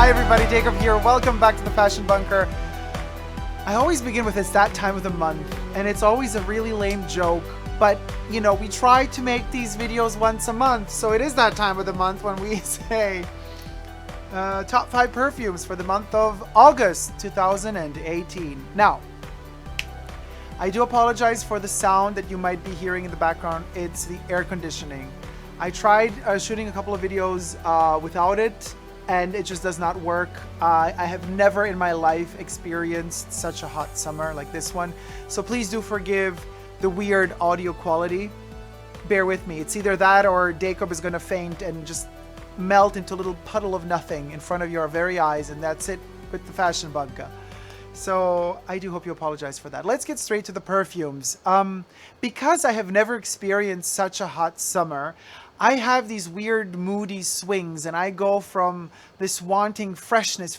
Hi everybody, Dacob here. Welcome back to the Fashion Bunker. I always begin with it's that time of the month, and it's always a really lame joke, but you know, we try to make these videos once a month, so it is that time of the month when we say top 5 perfumes for the month of August 2018. Now, I do apologize for the sound that you might be hearing in the background. It's the air conditioning. I tried shooting a couple of videos without it, and it just does not work. I have never in my life experienced such a hot summer like this one. So please do forgive the weird audio quality. Bear with me. It's either that or Dacob is gonna faint and just melt into a little puddle of nothing in front of your very eyes, and that's it with the Fashion Bunker. So I do hope you apologize for that. Let's get straight to the perfumes. Because I have never experienced such a hot summer, I have these weird moody swings, and I go from this wanting freshness,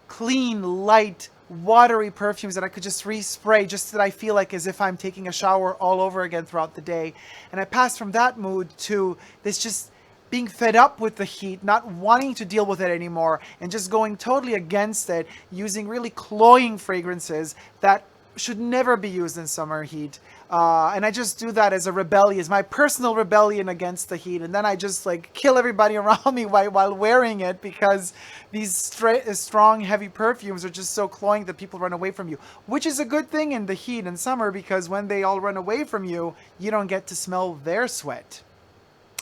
clean, light, watery perfumes that I could just respray just that I feel like as if I'm taking a shower all over again throughout the day. And I pass from that mood to this just being fed up with the heat, not wanting to deal with it anymore, and just going totally against it, using really cloying fragrances that should never be used in summer heat. And I just do that as a rebellion, as my personal rebellion against the heat. And then I just like kill everybody around me while wearing it, because these strong, heavy perfumes are just so cloying that people run away from you, which is a good thing in the heat in summer, because when they all run away from you, you don't get to smell their sweat.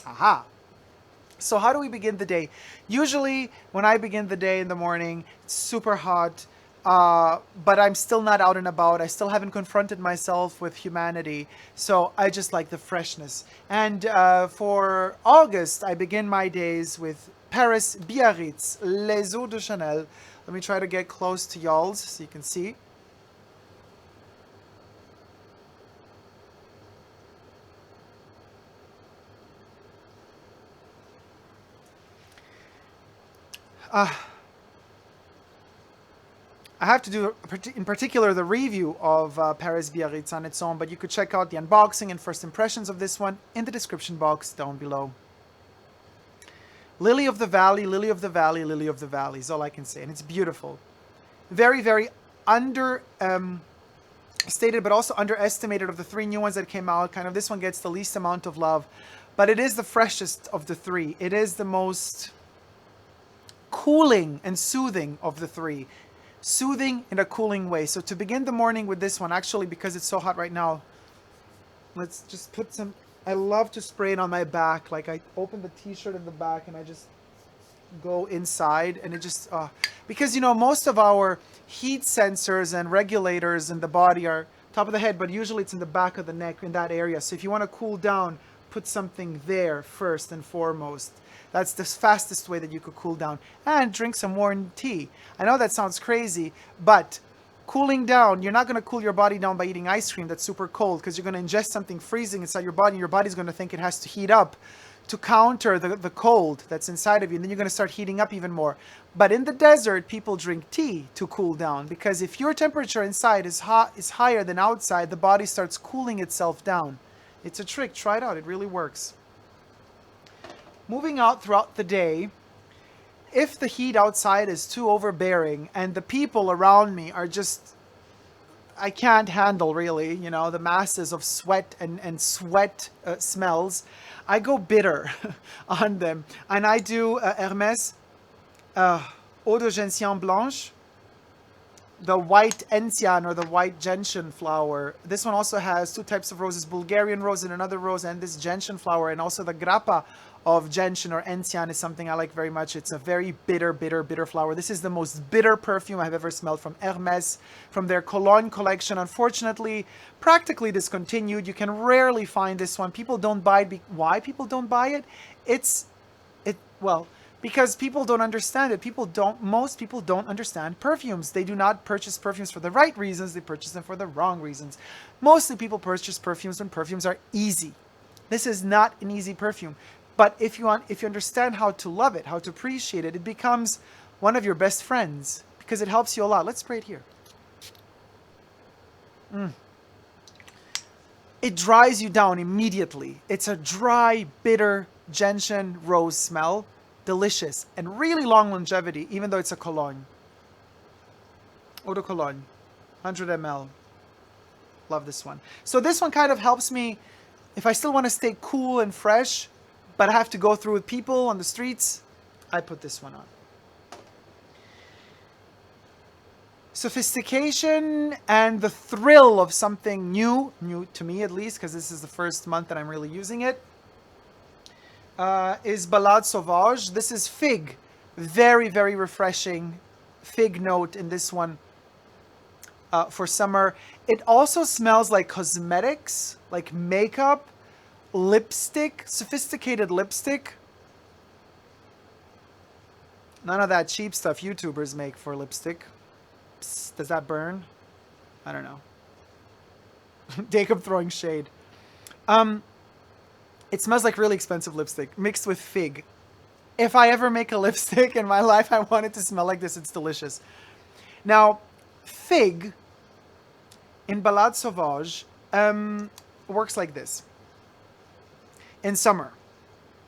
Aha. So how do we begin the day? Usually when I begin the day in the morning, it's super hot. But I'm still not out and about. I still haven't confronted myself with humanity. So I just like the freshness. And for August, I begin my days with Paris Biarritz, Les Eaux de Chanel. Let me try to get close to y'all's so you can see. I have to do, in particular, the review of Paris Biarritz on its own, but you could check out the unboxing and first impressions of this one in the description box down below. Lily of the Valley, Lily of the Valley, Lily of the Valley is all I can say, and it's beautiful. Very, very stated, but also underestimated of the 3 new ones that came out. Kind of this one gets the least amount of love, but it is the freshest of the 3. It is the most cooling and soothing of the 3. Soothing in a cooling way. So to begin the morning with this one, actually, because it's so hot right now, let's just put some, I love to spray it on my back. Like I open the t-shirt in the back and I just go inside, and it just, because you know, most of our heat sensors and regulators in the body are top of the head, but usually it's in the back of the neck, in that area. So if you want to cool down, put something there first and foremost. That's the fastest way that you could cool down. And drink some warm tea. I know that sounds crazy, but cooling down, you're not going to cool your body down by eating ice cream that's super cold, because you're going to ingest something freezing inside your body, and your body's going to think it has to heat up to counter the cold that's inside of you, and then you're going to start heating up even more. But in the desert, people drink tea to cool down, because if your temperature inside is higher than outside, the body starts cooling itself down. It's a trick. Try it out. It really works. Moving out throughout the day, if the heat outside is too overbearing and the people around me are just, I can't handle really, you know, the masses of sweat and sweat smells, I go bitter on them. And I do Hermes Eau de Gentian Blanche, the white Enzian or the white gentian flower. This one also has 2 types of roses, Bulgarian rose and another rose, and this gentian flower, and also the grappa of gentian or Enzian is something I like very much. It's a very bitter flower. This is the most bitter perfume I've ever smelled from Hermes, from their Cologne collection. Unfortunately, practically discontinued. You can rarely find this one. People don't buy it. Why people don't buy it? Well, because people don't understand it. Most people don't understand perfumes. They do not purchase perfumes for the right reasons. They purchase them for the wrong reasons. Mostly people purchase perfumes when perfumes are easy. This is not an easy perfume. But if you understand how to love it, how to appreciate it, it becomes one of your best friends, because it helps you a lot. Let's spray it here. It dries you down immediately. It's a dry, bitter, gentian rose smell. delicious, and really long longevity, even though it's a cologne. Eau de Cologne, 100 ml. Love this one. So this one kind of helps me if I still want to stay cool and fresh, but I have to go through with people on the streets. I put this one on. Sophistication and the thrill of something new to me at least, because this is the first month that I'm really using it, is Balad Sauvage. This is fig. Very, very refreshing fig note in this one for summer. It also smells like cosmetics, like makeup, lipstick, sophisticated lipstick. None of that cheap stuff YouTubers make for lipstick. Psst, does that burn? I don't know. Dacob throwing shade. It smells like really expensive lipstick mixed with fig. If I ever make a lipstick in my life, I want it to smell like this. It's delicious. Now, fig in Balad Sauvage works like this. In summer,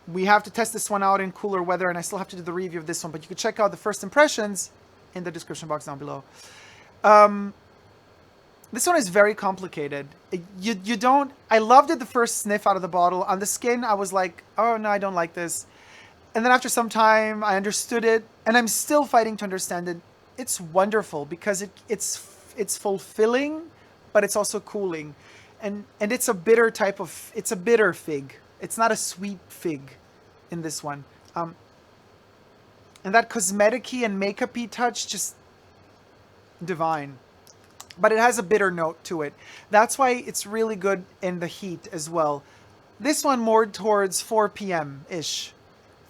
we have to test this one out in cooler weather, and I still have to do the review of this one, but you can check out the first impressions in the description box down below. This one is very complicated. You don't... I loved it the first sniff out of the bottle. On the skin, I was like, oh no, I don't like this. And then after some time, I understood it, and I'm still fighting to understand it. It's wonderful because it's fulfilling, but it's also cooling. And it's a bitter type of... It's a bitter fig. It's not a sweet fig in this one. And that cosmetic-y and makeup-y touch, just divine. But it has a bitter note to it. That's why it's really good in the heat as well. This one more towards 4 p.m.-ish.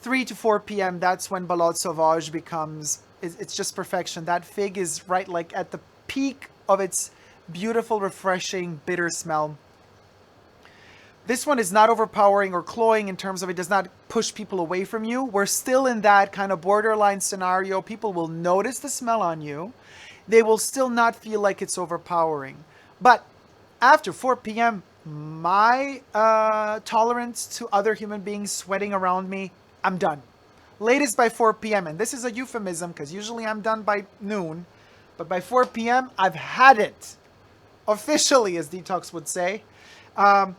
3 to 4 p.m., that's when Balad Sauvage becomes... It's just perfection. That fig is right like at the peak of its beautiful, refreshing, bitter smell. This one is not overpowering or cloying in terms of it does not push people away from you. We're still in that kind of borderline scenario. People will notice the smell on you. They will still not feel like it's overpowering. But after 4 p.m., my tolerance to other human beings sweating around me, I'm done. Latest by 4 p.m. And this is a euphemism because usually I'm done by noon. But by 4 p.m., I've had it. Officially, as Detox would say. And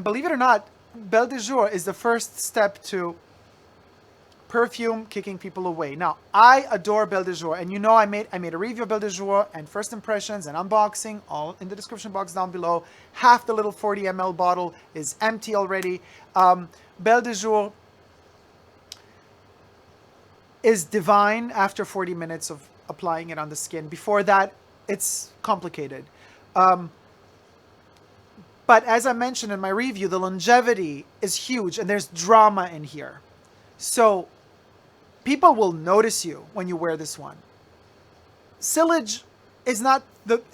believe it or not, Belle de Jour is the first step to perfume kicking people away. Now, I adore Belle de Jour, and you know I made a review of Belle de Jour and first impressions and unboxing, all in the description box down below. Half the little 40 ml bottle is empty already. Belle de Jour is divine after 40 minutes of applying it on the skin. Before that, it's complicated. But as I mentioned in my review, the longevity is huge and there's drama in here. So people will notice you when you wear this one. Sillage is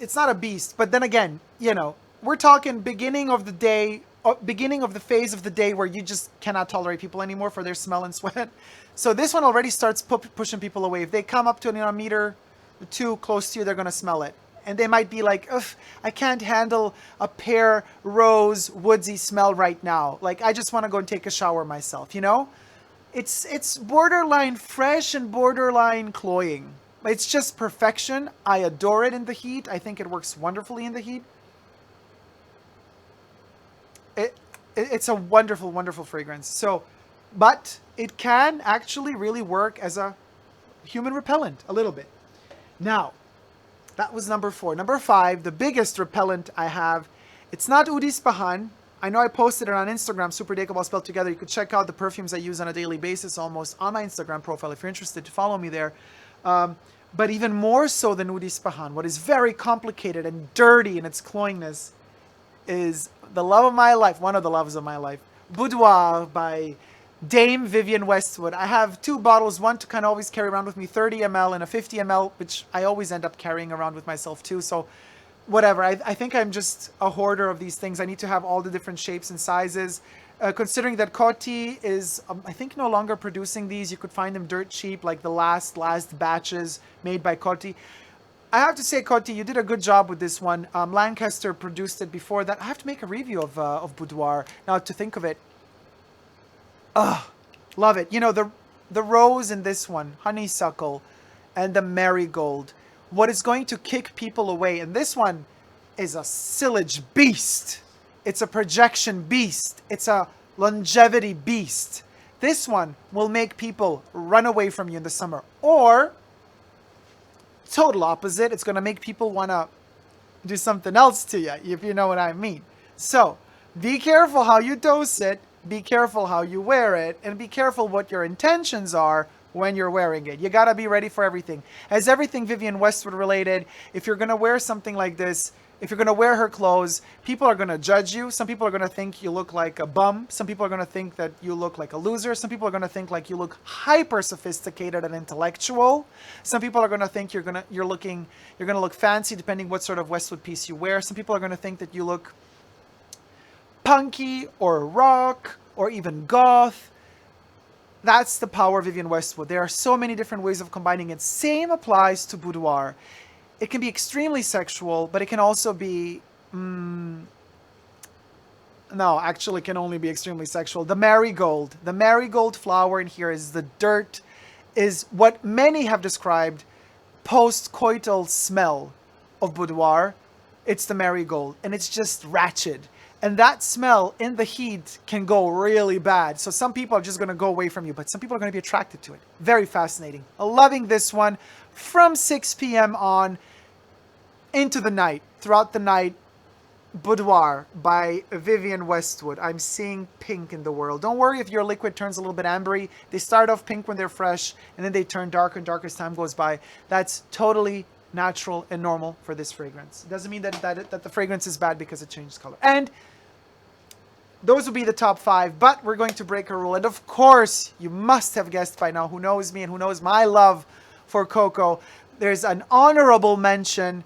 it's not a beast, but then again, you know, we're talking beginning of the day, beginning of the phase of the day where you just cannot tolerate people anymore for their smell and sweat. So this one already starts pushing people away. If they come up to a meter too close to you, they're going to smell it. And they might be like, ugh, I can't handle a pear, rose, woodsy smell right now. Like, I just want to go and take a shower myself, you know? It's borderline fresh and borderline cloying. It's just perfection. I adore it in the heat. I think it works wonderfully in the heat. It's a wonderful, wonderful fragrance. So, but it can actually really work as a human repellent a little bit. Now, that was number 4. Number 5, the biggest repellent I have. It's not Eau de Chaneil. I know I posted it on Instagram, Super Dacob all spelled together. You could check out the perfumes I use on a daily basis almost on my Instagram profile if you're interested to follow me there. But even more so than Eau de Chaneil, what is very complicated and dirty in its cloyingness is the love of my life, one of the loves of my life, Boudoir by Dame Vivienne Westwood. I have 2 bottles, one to kind of always carry around with me, 30 ml and a 50 ml, which I always end up carrying around with myself too. So whatever, I think I'm just a hoarder of these things. I need to have all the different shapes and sizes. Considering that Coty is, I think, no longer producing these. You could find them dirt cheap, like the last batches made by Coty. I have to say, Coty, you did a good job with this one. Lancaster produced it before that. I have to make a review of Boudoir. Now, to think of it, love it. You know, the rose in this one, honeysuckle, and the marigold. What is going to kick people away, and this one is a sillage beast. It's a projection beast. It's a longevity beast. This one will make people run away from you in the summer. Or, total opposite, it's going to make people want to do something else to you, if you know what I mean. So, be careful how you dose it, be careful how you wear it, and be careful what your intentions are when you're wearing it. You gotta be ready for everything. As everything Vivienne Westwood related, if you're gonna wear something like this, if you're gonna wear her clothes, people are gonna judge you. Some people are gonna think you look like a bum. Some people are gonna think that you look like a loser. Some people are gonna think like you look hyper sophisticated and intellectual. Some people are gonna think you're gonna look fancy depending what sort of Westwood piece you wear. Some people are gonna think that you look punky or rock or even goth. That's the power of Vivienne Westwood. There are so many different ways of combining it. Same applies to boudoir. It can be extremely sexual, but it can also be... no, actually it can only be extremely sexual. The marigold flower in here is the dirt, is what many have described post-coital smell of boudoir. It's the marigold, and it's just ratchet. And that smell in the heat can go really bad. So some people are just going to go away from you, but some people are going to be attracted to it. Very fascinating. Loving this one from 6 p.m. on into the night, throughout the night. Boudoir by Vivienne Westwood. I'm seeing pink in the world. Don't worry if your liquid turns a little bit ambery. They start off pink when they're fresh, and then they turn darker and darker as time goes by. That's totally natural and normal for this fragrance. It doesn't mean that the fragrance is bad because it changes color. And those would be the top 5, but we're going to break a rule. And of course, you must have guessed by now, who knows me and who knows my love for Coco, there's an honorable mention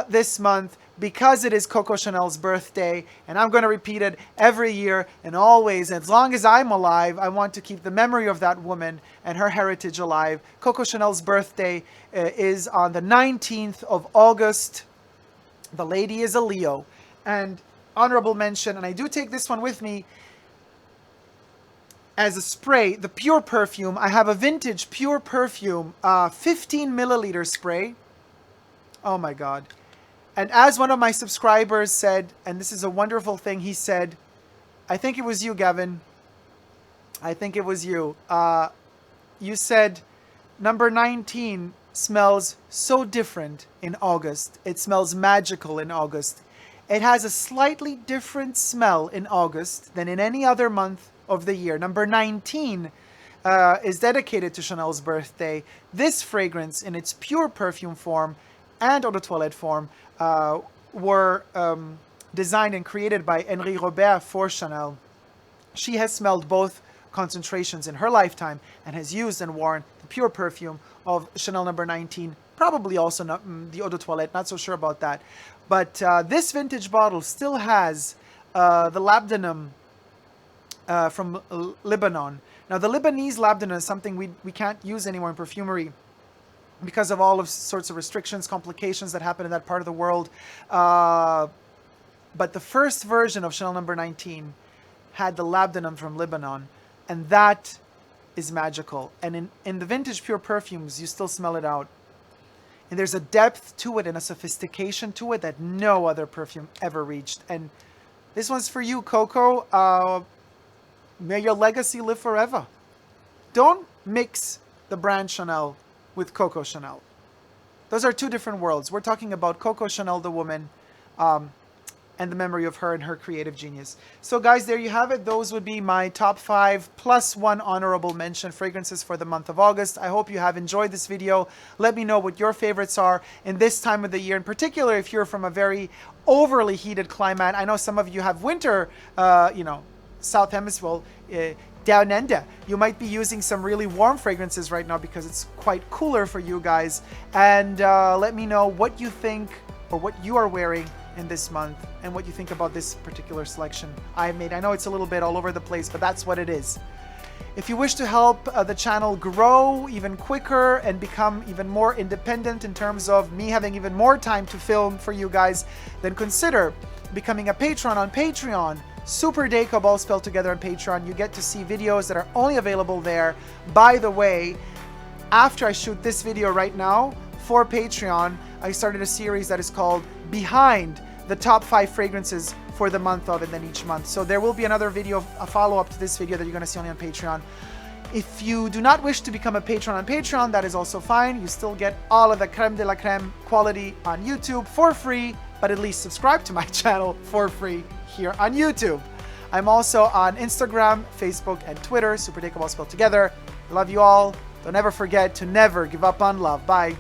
this month because it is Coco Chanel's birthday, and I'm going to repeat it every year and always. As long as I'm alive, I want to keep the memory of that woman and her heritage alive. Coco Chanel's birthday is on the 19th of August. The lady is a Leo. And honorable mention, and I do take this one with me as a spray, the Pure Perfume. I have a vintage Pure Perfume 15 milliliter spray. Oh my God. And as one of my subscribers said, and this is a wonderful thing, he said, I think it was you, Gavin. I think it was you. You said number 19 smells so different in August. It smells magical in August. It has a slightly different smell in August than in any other month of the year. Number 19 is dedicated to Chanel's birthday. This fragrance in its Pure Perfume form and eau de toilette form were designed and created by Henri Robert for Chanel. She has smelled both concentrations in her lifetime and has used and worn the Pure Perfume of Chanel number 19, probably also not, the eau de toilette, not so sure about that. But this vintage bottle still has the labdanum from Lebanon. Now the Lebanese labdanum is something we can't use anymore in perfumery because of all of sorts of restrictions, complications that happen in that part of the world. But the first version of Chanel number 19 had the labdanum from Lebanon, and that is magical. And in the vintage Pure Perfumes, you still smell it out. And there's a depth to it and a sophistication to it that no other perfume ever reached. And this one's for you, Coco. May your legacy live forever. Don't mix the brand Chanel with Coco Chanel. Those are two different worlds. We're talking about Coco Chanel, the woman, and the memory of her and her creative genius. So guys, there you have it. Those would be my top 5 plus 1 honorable mention fragrances for the month of August. I hope you have enjoyed this video. Let me know what your favorites are in this time of the year, in particular if you're from a very overly heated climate. I know some of you have winter, South Hemisphere, down under. You might be using some really warm fragrances right now because it's quite cooler for you guys. And let me know what you think or what you are wearing in this month and what you think about this particular selection I made. I know it's a little bit all over the place, but that's what it is. If you wish to help the channel grow even quicker and become even more independent in terms of me having even more time to film for you guys, then consider becoming a patron on Patreon Super Dacob, all spelled together on Patreon. You get to see videos that are only available there. By the way, after I shoot this video right now for Patreon, I started a series that is called Behind the Top 5 Fragrances for the month of, and then each month. So there will be another video, a follow-up to this video that you're going to see only on Patreon. If you do not wish to become a patron on Patreon, that is also fine. You still get all of the creme de la creme quality on YouTube for free, but at least subscribe to my channel for free here on YouTube. I'm also on Instagram, Facebook, and Twitter, Super Dacob, all spelled together. Love you all. Don't ever forget to never give up on love. Bye.